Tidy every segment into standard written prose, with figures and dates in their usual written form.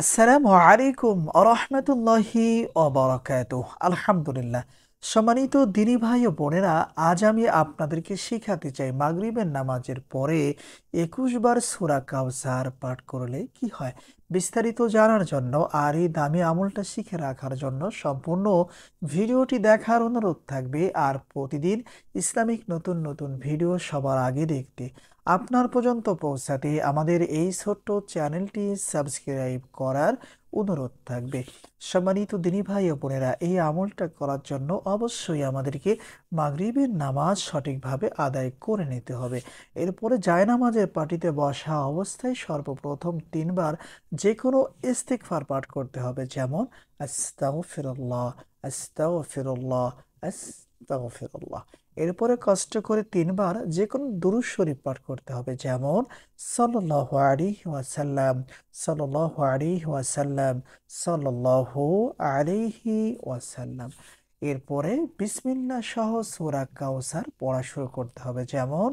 আসসালামু আলাইকুম আরহামতুল্লাহি ওবারাকাতুহ। আলহামদুলিল্লাহ। সম্মানিত দিনী ভাই ও বোনেরা, আজ আমি আপনাদেরকে শিখাতে চাই মাগরিবের নামাজের পরে ২১ বার সূরা কাউসার পাঠ করলে কি হয়। বিস্তারিত জানার জন্য আর এই দামি আমলটা শিখে রাখার জন্য সম্পূর্ণ ভিডিওটি দেখার অনুরোধ থাকবে। আর প্রতিদিন ইসলামিক নতুন নতুন ভিডিও সবার আগে দেখতে আপনার পর্যন্ত পৌঁছাতে আমাদের এই ছোট্ট চ্যানেলটি সাবস্ক্রাইব করার অনুরোধ থাকবে। সম্মানিত দিনী ভাই ও বোনেরা, এই আমলটা করার জন্য অবশ্যই আমাদেরকে মাগরিবের নামাজ সঠিকভাবে আদায় করে নিতে হবে। এরপরে জায়নামাজের পাটিতে বসা অবস্থায় সর্বপ্রথম ৩ বার যে কোনো ইস্তিগফার পাঠ করতে হবে, যেমন আস্তাগফিরুল্লাহ, আস্তাগফিরুল্লাহ, আস্তাগফিরুল্লাহ। এরপরে কষ্ট করে ৩ বার যে কোনো দুরূদ শরীফ পাঠ করতে হবে, যেমন সাল্লাল্লাহু আলাইহি ওয়াসাল্লাম, সাল্লাল্লাহু আলাইহি ওয়াসাল্লাম, সাল্লাল্লাহু আলাইহি ওয়াসাল্লাম। এরপরে বিসমিল্লাহ সহ সূরা কাউসার পড়া শুরু করতে হবে, যেমন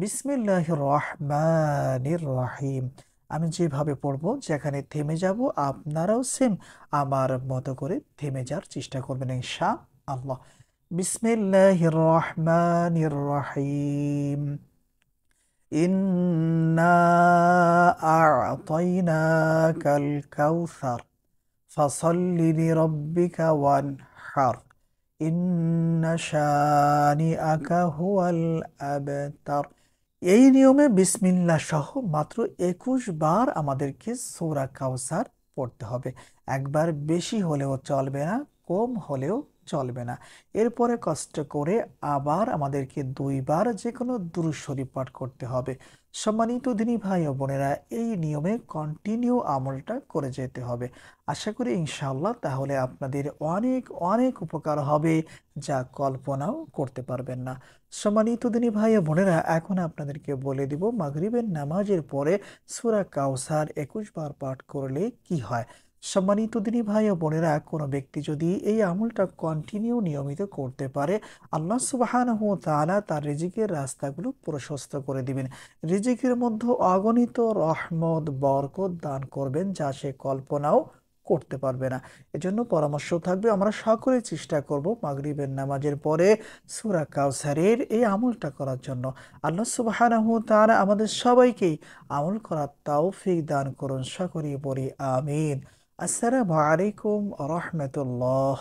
বিসমিল্লাহির রহমানির রহিম। আমি যেভাবে পড়বো, যেখানে থেমে যাব আপনারাও সেম আমার মতো করে থেমে যাওয়ার চেষ্টা করবেন ইনশাআল্লাহ। বিসমিল্লাহির রহমানির রহিম। ইন্না আ'তাইনাকাল কাউসার ফাসাল্লি লিরাব্বিকা ওয়ানহার ইন্না শানিআকা হুয়াল আবতার। এই নিয়মে বিসমিল্লাহ সহ মাত্র ২১ বার আমাদেরকে সূরা কাউসার পড়তে হবে। একবার বেশি হলেও চলবে না, কম হলেও চলবে না। এরপরে কষ্ট করে আবার আমাদেরকে ২ বার যে কোনো দুরূদ শরীফ পাঠ করতে হবে। সম্মানিত দিনী ভাই ও বোনেরা, এই নিয়মে কন্টিনিউ আমলটা করে যেতে হবে। আশা করি ইনশাআল্লাহ তাহলে আপনাদের অনেক অনেক উপকার হবে, যা কল্পনাও করতে পারবেন না। সম্মানিত দিনী ভাই ও বোনেরা, এখন আপনাদেরকে বলে দিব মাগরিবের নামাজের পরে সূরা কাউসার ২১ বার পাঠ করলে কি হয়। সম্মানিত দিনী ভাই ও বোনেরা, কোনো ব্যক্তি যদি এই আমলটা কন্টিনিউ নিয়মিত করতে পারে, আল্লাহ সুবহানাহু ওয়া তাআলা তার রিজিকের রাস্তাগুলো প্রশস্ত করে দিবেন। রিজিকের মধ্যে অগণিত রহমত বরকত দান করবেন, যা সে কল্পনাও করতে পারবে না। এজন্য পরামর্শ থাকবে, আমরা সকলে চেষ্টা করব মাগরিবের নামাজের পরে সূরা কাউসারের এই আমলটা করার জন্য। আল্লাহ সুবহানাহু ওয়া তাআলা আমাদের সবাইকেই আমল করার তৌফিক দান করুন। সকলেই বলি আমিন। আসসালামু আলাইকুম ওয়া রাহমাতুল্লাহ।